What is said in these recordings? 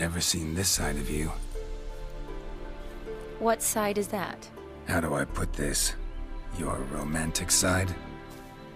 Never seen this side of you. What side is that? How do I put this? Your romantic side?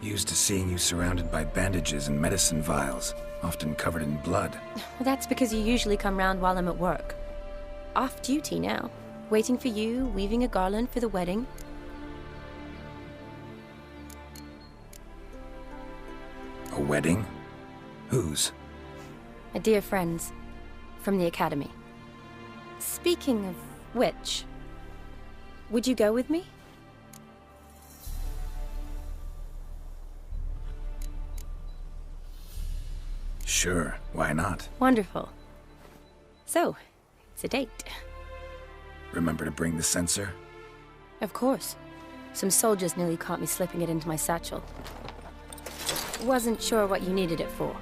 Used to seeing you surrounded by bandages and medicine vials, often covered in blood. Well, that's because you usually come round while I'm at work. Off duty now. Waiting for you, weaving a garland for the wedding. A wedding? Whose? A dear friend's. From the academy. Speaking of which, would you go with me? Sure, why not? Wonderful. So, it's a date. Remember to bring the censer? Of course. Some soldiers nearly caught me slipping it into my satchel. Wasn't sure what you needed it for,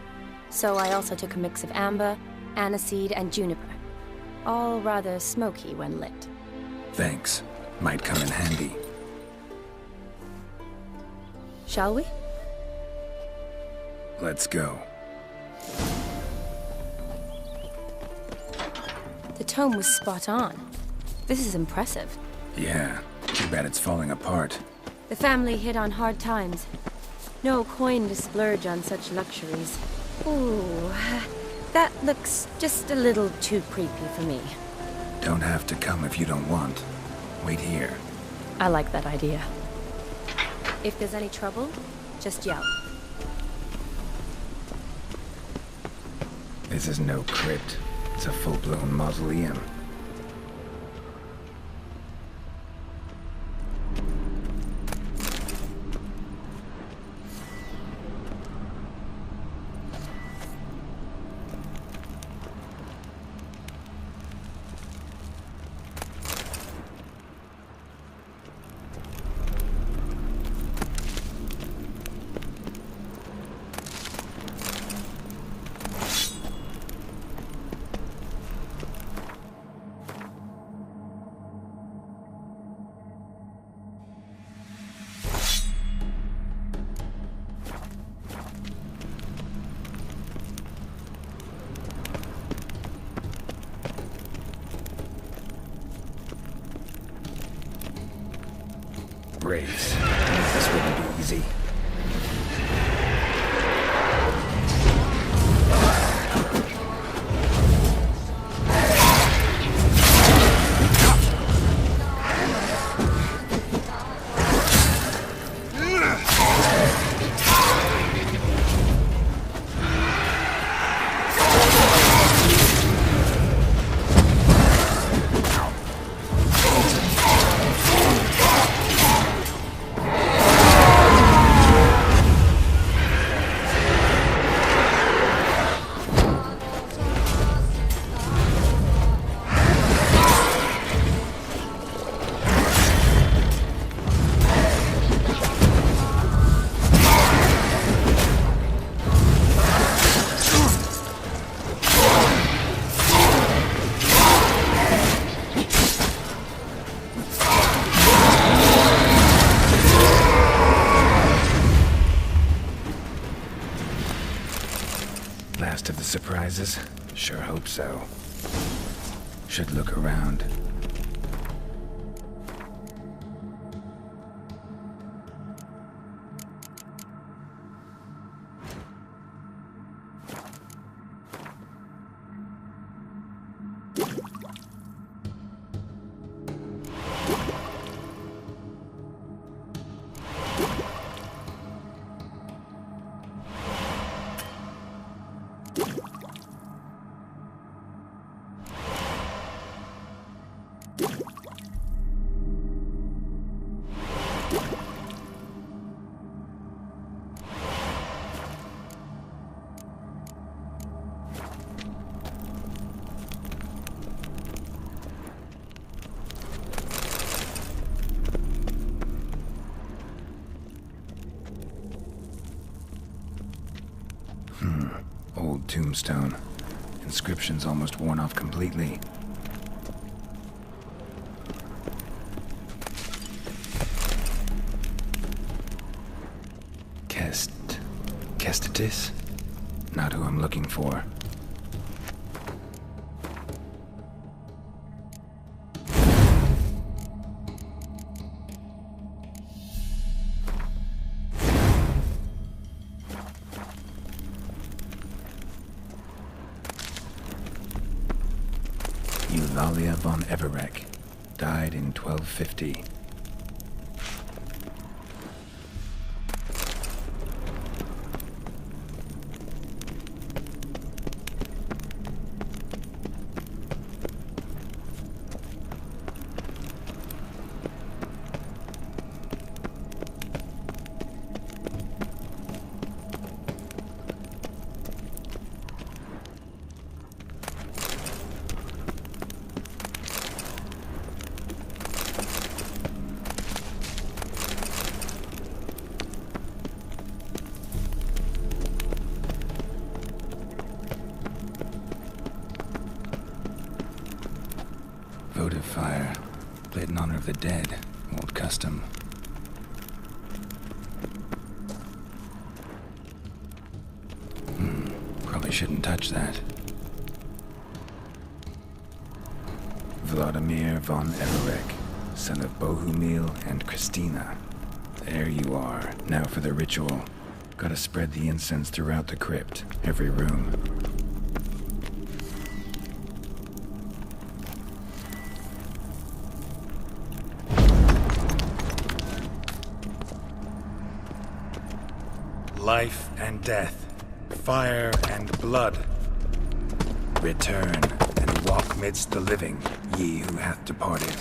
so I also took a mix of amber, aniseed, and juniper. All rather smoky when lit. Thanks. Might come in handy. Shall we? Let's go. The tome was spot on. This is impressive. Yeah, too bad it's falling apart. The family hit on hard times. No coin to splurge on such luxuries. Ooh, that looks just a little too creepy for me. Don't have to come if you don't want. Wait here. I like that idea. If there's any trouble, just yell. This is no crypt. It's a full-blown mausoleum. Braves. This wouldn't be easy. Last of the surprises? Sure hope so. Should look around. Old tombstone. Inscription's almost worn off completely. Kestitis? Not who I'm looking for. Eulalia von Everek, died in 1250. Votive fire, lit in honor of the dead, old custom. Probably shouldn't touch that. Vlodimir von Everek, son of Bohumil and Christina. There you are. Now for the ritual. Gotta spread the incense throughout the crypt, every room. Life and death, fire and blood. Return and walk midst the living, ye who hath departed.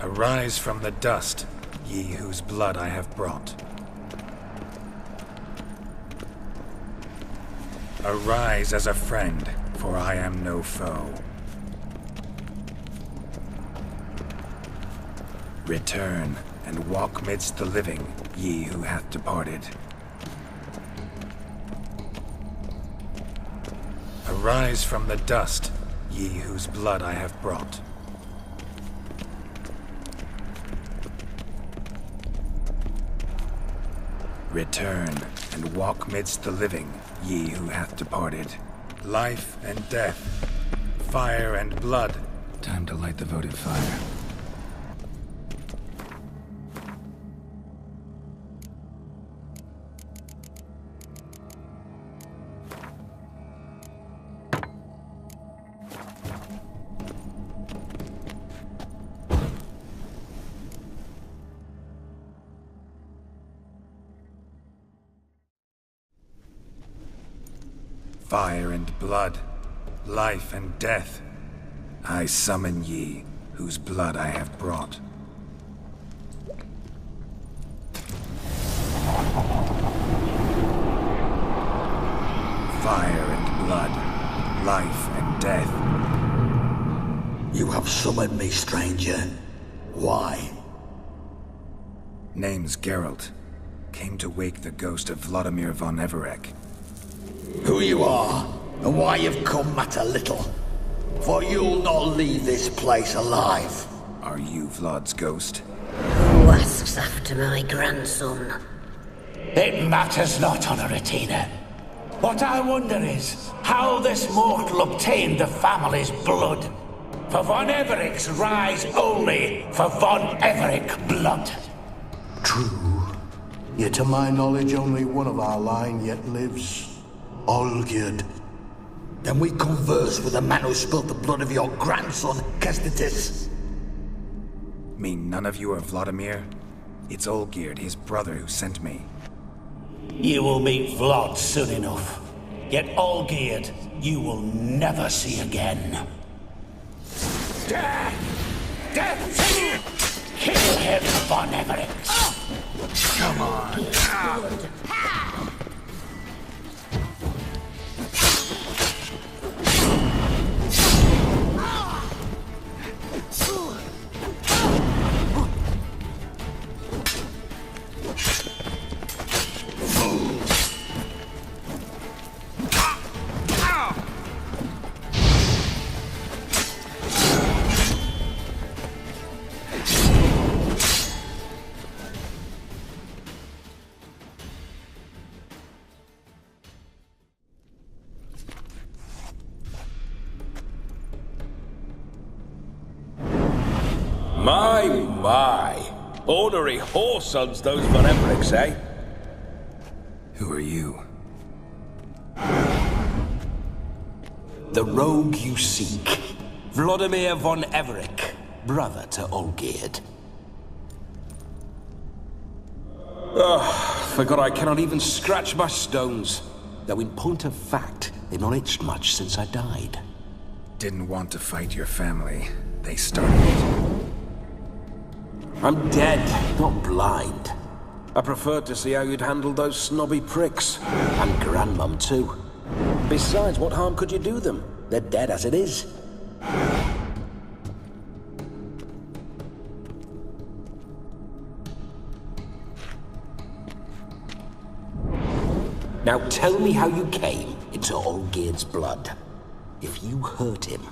Arise from the dust, ye whose blood I have brought. Arise as a friend, for I am no foe. Return and walk midst the living, ye who hath departed. Arise from the dust, ye whose blood I have brought. Return and walk midst the living, ye who hath departed. Life and death, fire and blood. Time to light the votive fire. Fire and blood, life and death. I summon ye, whose blood I have brought. Fire and blood. Life and death. You have summoned me, stranger. Why? Name's Geralt. Came to wake the ghost of Vlodimir von Everec. Who you are, and why you've come matter little. For you'll not leave this place alive. Are you Vlod's ghost? Who asks after my grandson? It matters not, Honoratina. What I wonder is how this mortal obtained the family's blood. For von Everec's rise only for von Everec blood. True. Yet to my knowledge, only one of our line yet lives. Olgierd. Then we converse with the man who spilled the blood of your grandson, Kestitis. Mean none of you are Vlodimir? It's Olgierd, his brother, who sent me. You will meet Vlad soon enough. Yet Olgierd, you will never see again. Death! Death! Kill him, von Everec! Come on! My. Ornery whoresons those von Everecs, eh? Who are you? The rogue you seek. Vlodimir von Everec, brother to Olgierd. Forgot I cannot even scratch my stones. Though in point of fact, they've not itched much since I died. Didn't want to fight your family. They started it. I'm dead, not blind. I preferred to see how you'd handle those snobby pricks. And Grandmum, too. Besides, what harm could you do them? They're dead as it is. Now tell me how you came into Olgierd's blood. If you hurt him,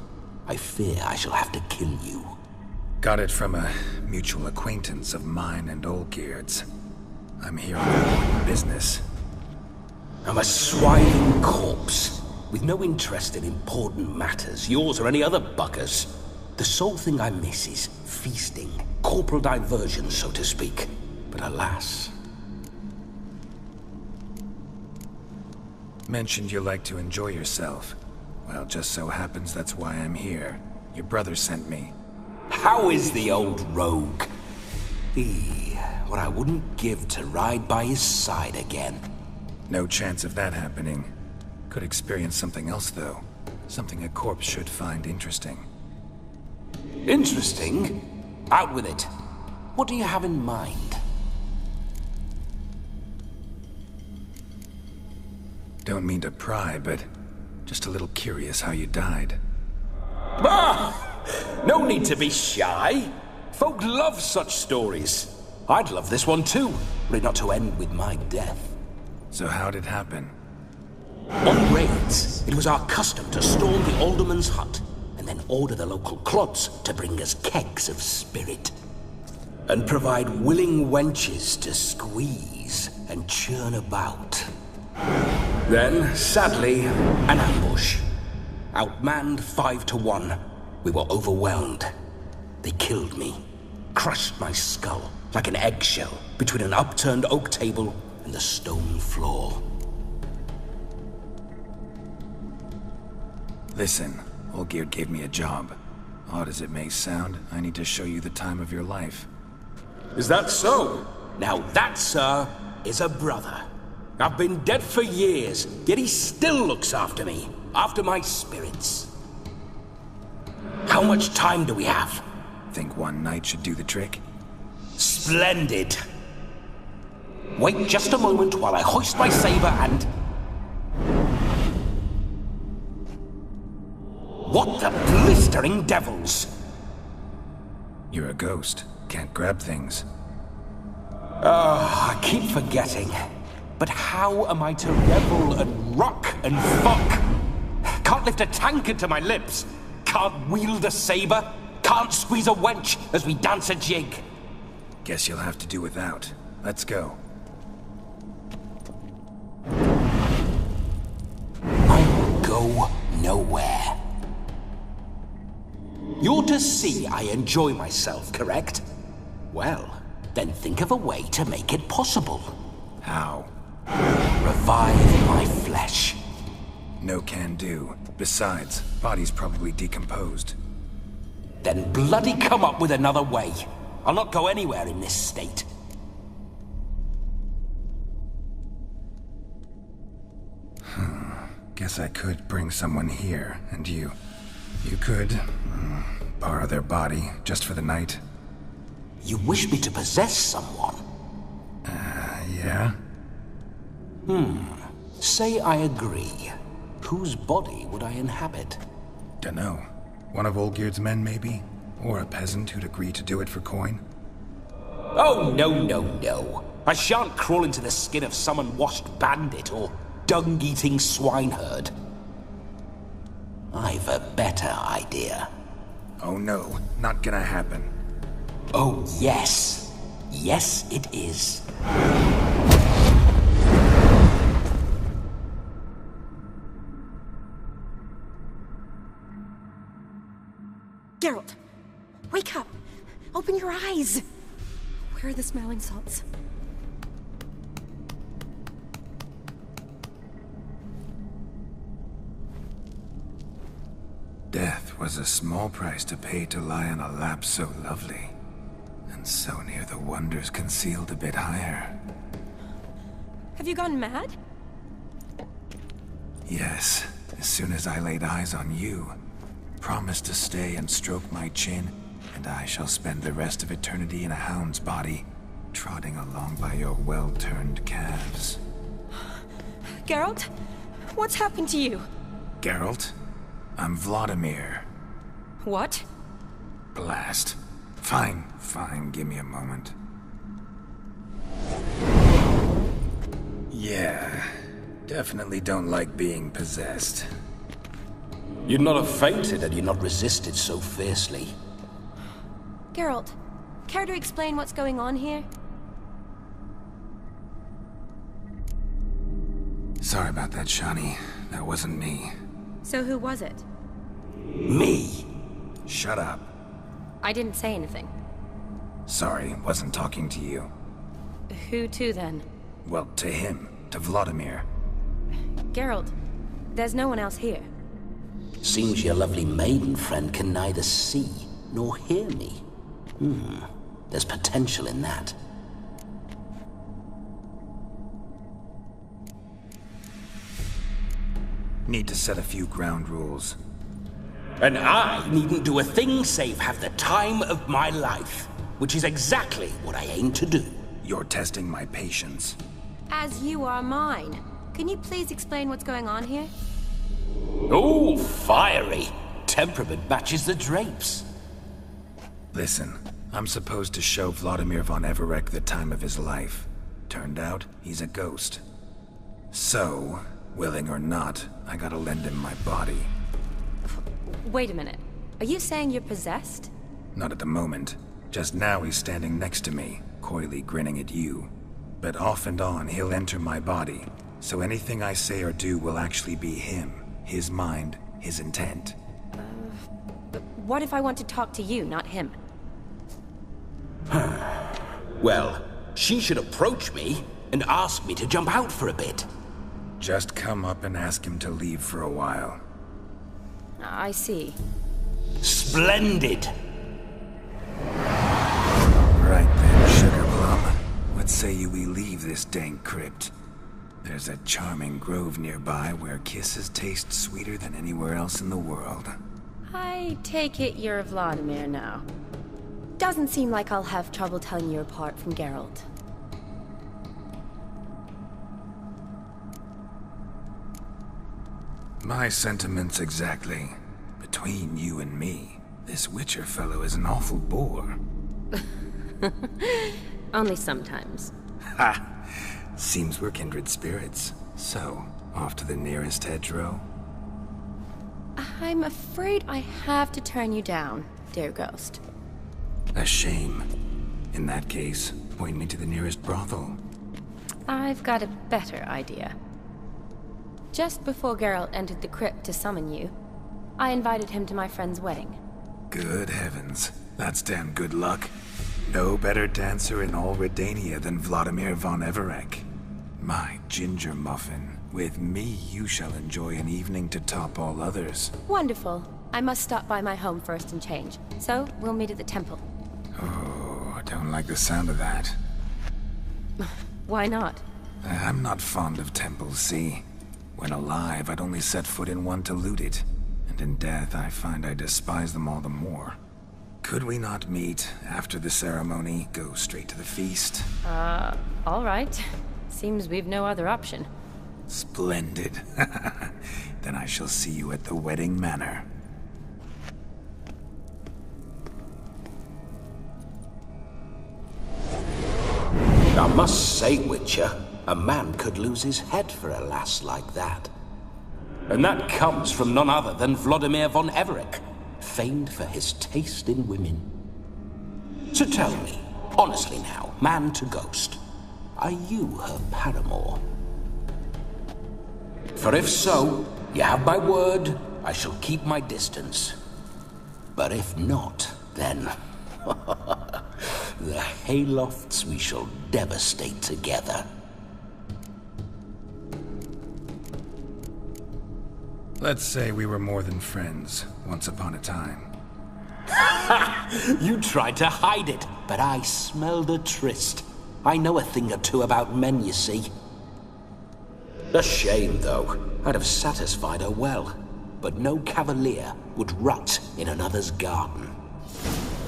I fear I shall have to kill you. Got it from a mutual acquaintance of mine and Olgierd's. I'm here on important business. I'm a swiving corpse, with no interest in important matters, yours or any other buggers. The sole thing I miss is feasting, corporal diversion, so to speak. But alas... Mentioned you like to enjoy yourself. Well, just so happens that's why I'm here. Your brother sent me. How is the old rogue? What I wouldn't give to ride by his side again. No chance of that happening. Could experience something else, though. Something a corpse should find interesting. Interesting? Out with it. What do you have in mind? Don't mean to pry, but just a little curious how you died. Bah! No need to be shy. Folk love such stories. I'd love this one too, were it not to end with my death. So how'd it happen? On raids, it was our custom to storm the alderman's hut, and then order the local clods to bring us kegs of spirit. And provide willing wenches to squeeze and churn about. Then, sadly, an ambush. Outmanned 5 to 1. We were overwhelmed. They killed me, crushed my skull like an eggshell between an upturned oak table and the stone floor. Listen, Olgierd gave me a job. Odd as it may sound, I need to show you the time of your life. Is that so? Now that, sir, is a brother. I've been dead for years, yet he still looks after me, after my spirits. How much time do we have? Think one night should do the trick? Splendid. Wait just a moment while I hoist my saber and... What the blistering devils? You're a ghost. Can't grab things. I keep forgetting. But how am I to revel and rock and fuck? Can't lift a tankard to my lips. Can't wield a saber. Can't squeeze a wench as we dance a jig. Guess you'll have to do without. Let's go. I will go nowhere. You're to see I enjoy myself, correct? Well, then think of a way to make it possible. How? Revive my flesh. No can do. Besides, body's probably decomposed. Then bloody come up with another way. I'll not go anywhere in this state. Guess I could bring someone here, and you could borrow their body just for the night. You wish me to possess someone? Yeah? Say I agree. Whose body would I inhabit? Dunno. One of Olgierd's men, maybe? Or a peasant who'd agree to do it for coin? Oh, no. I shan't crawl into the skin of some unwashed bandit or dung-eating swineherd. I've a better idea. Oh no, not gonna happen. Oh, yes. Yes, it is. Geralt, wake up! Open your eyes! Where are the smelling salts? Death was a small price to pay to lie on a lap so lovely, and so near the wonders concealed a bit higher. Have you gone mad? Yes, as soon as I laid eyes on you, promise to stay and stroke my chin, and I shall spend the rest of eternity in a hound's body, trotting along by your well-turned calves. Geralt? What's happened to you? Geralt? I'm Vlodimir. What? Blast. Fine, give me a moment. Yeah, definitely don't like being possessed. You'd not have fainted had you not resisted so fiercely. Geralt, care to explain what's going on here? Sorry about that, Shani. That wasn't me. So who was it? Me? Shut up. I didn't say anything. Sorry, wasn't talking to you. Who to then? Well, to him. To Vlodimir. Geralt, there's no one else here. Seems your lovely maiden friend can neither see nor hear me. There's potential in that. Need to set a few ground rules. And I needn't do a thing save have the time of my life, which is exactly what I aim to do. You're testing my patience. As you are mine. Can you please explain what's going on here? Oh, fiery. Temperament matches the drapes. Listen, I'm supposed to show Vlodimir von Everec the time of his life. Turned out, he's a ghost. So, willing or not, I gotta lend him my body. Wait a minute. Are you saying you're possessed? Not at the moment. Just now he's standing next to me, coyly grinning at you. But off and on, he'll enter my body. So anything I say or do will actually be him. His mind, his intent. But what if I want to talk to you, not him? Well, she should approach me and ask me to jump out for a bit. Just come up and ask him to leave for a while. I see. Splendid! Right then, Sugar Plum. What say you we leave this dank crypt? There's a charming grove nearby where kisses taste sweeter than anywhere else in the world. I take it you're Vlodimir now. Doesn't seem like I'll have trouble telling you apart from Geralt. My sentiments exactly. Between you and me, this Witcher fellow is an awful bore. Only sometimes. Ha! Seems we're kindred spirits. So, off to the nearest hedgerow? I'm afraid I have to turn you down, dear ghost. A shame. In that case, point me to the nearest brothel. I've got a better idea. Just before Geralt entered the crypt to summon you, I invited him to my friend's wedding. Good heavens. That's damn good luck. No better dancer in all Redania than Vlodimir von Everec. My ginger muffin. With me, you shall enjoy an evening to top all others. Wonderful. I must stop by my home first and change. So, we'll meet at the temple. Oh, I don't like the sound of that. Why not? I'm not fond of temples, see? When alive, I'd only set foot in one to loot it. And in death, I find I despise them all the more. Could we not meet after the ceremony, go straight to the feast? All right. Seems we've no other option. Splendid. Then I shall see you at the wedding manor. I must say, Witcher, a man could lose his head for a lass like that. And that comes from none other than Vlodimir von Everec, famed for his taste in women. So tell me, honestly now, man to ghost, are you her paramour? For if so, you have my word, I shall keep my distance. But if not, then... the haylofts we shall devastate together. Let's say we were more than friends, once upon a time. You tried to hide it, but I smelled a tryst. I know a thing or two about men, you see. A shame, though. I'd have satisfied her well. But no cavalier would rot in another's garden.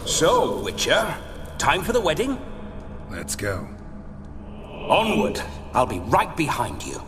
So, Witcher, time for the wedding? Let's go. Onward! I'll be right behind you.